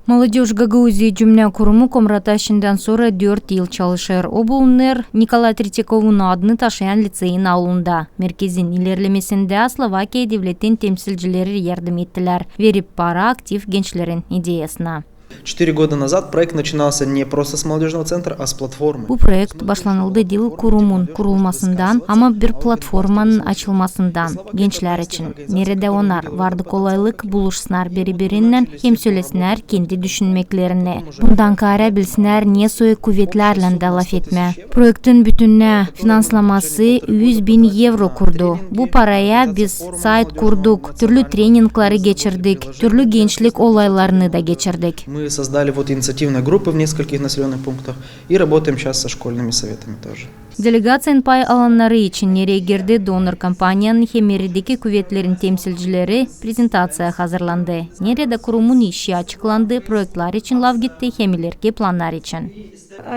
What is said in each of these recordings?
Молодежь Гагаузии Cümle Kurumu Komrataş'ından sonra 4 yıl çalışır. O bulunur Nikolay Tretiakov'un adını taşıyan liseyin avlunda. Merkezin ilerlemesinde Slovakiya devletin temsilcileri yardım ettiler. Verip para aktif gençlerin ideyasına. 4 года назад проект начинался не просто с молодежного центра, а с платформы. Bu projekt başlanıldı dil kurumun kurulmasından ama bir platformanın açılmasından gençler için. Nerede onlar vardı kolaylık buluşsunlar birbirinden hem söylesinler kendi düşünmeklerini. Bundan kara bilsinler niye soy kuvvetlerle de laf etme. Projektin bütününe finanslaması 100.000 euro kurdu. Bu paraya biz sayt kurduk, türlü treningleri geçirdik, türlü gençlik olaylarını da geçirdik. Мы создали инициативные группы в нескольких населенных пунктах и работаем сейчас со школьными советами тоже. Delegasyon pay alanları için nereye girdi donor kampanyanın Hemirdeki kuvvetlerin temsilcileri prezentasyaya hazırlandı. Nerede kurumun işi açıklandı, projeler için lav gitti, hemilerki planlar için.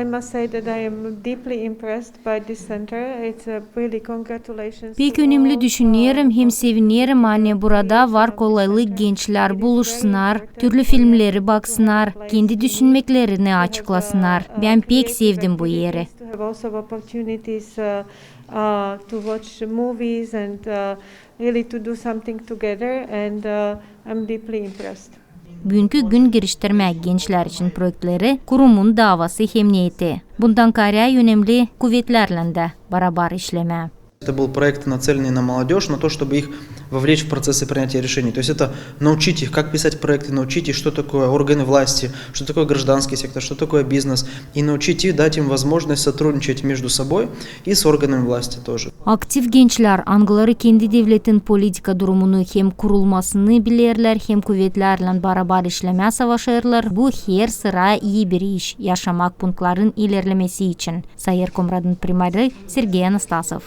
I must say that I am deeply impressed by this center. It's really congratulations. Pek önemli düşünüyorum, hem seviniyorum hani burada var kolaylık gençler buluşsunlar, türlü filmleri baksınlar, kendi düşünmeklerini açıklasınlar. Ben pek sevdim bu yeri. To watch movies and really to do something together, and I'm deeply impressed. Bugünkü gün giriştirme gençler için projeleri kurumun davası hemniyeti. Bundan kara önemli kuvvetlerle de beraber işleme. Это был проект, нацеленный на молодежь, на то, чтобы их вовлечь в процессы принятия решений. То есть это научить их, как писать проекты, научить их, что такое органы власти, что такое гражданский сектор, что такое бизнес, и научить их, дать им возможность сотрудничать между собой и с органами власти тоже. Aktif gençler angıları kendi devletin politika durumunu hem kurulmasını bilirler hem kuvvetlerle beraber işleme savaşırlar. Bu her sıra iyi bir iş yaşamak punktların ilerlemesi için. Sayır Komrad'ın primarı Sergey Anastasov.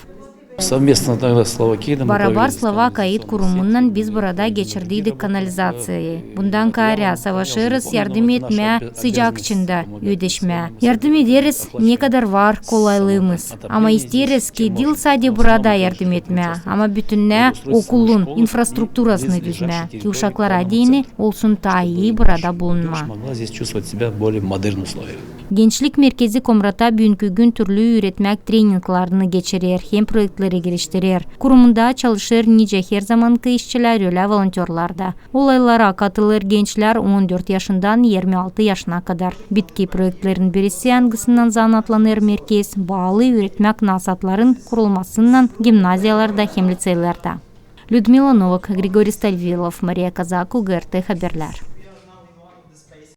Beraber Slovak Ait Kurumu'ndan biz burada geçirdiydik kanalizasyayı. Bundan kara savaşırız, yardım etme, sıcak içinde ödeşme. Yardım ederiz, ne kadar var kolaylığımız. Ama isteriz ki dil sadece burada yardım etme. Ama bütününe okulun infrastrukturasını düzme. Ki uşaklara dini olsun daha iyi burada bulunma. Gençlik Merkezi Komrat'a bugünkü gün türlü üretmek treninglerini geçirir, hem projeleri geliştirir. Kurumunda çalışır nice her zamanki işçiler öyle volontörler de. Olaylara katılır gençler 14 yaşından 26 yaşına kadar. Bitki projelerinin birisi hangisinden zanatlanır merkez, bağlı üretmek nasatların kurulmasından gimnaziyalarda hem liseylerde. Людмила Новак, Григорий Стальвилов, Мария Казак, УГРТ Haberler.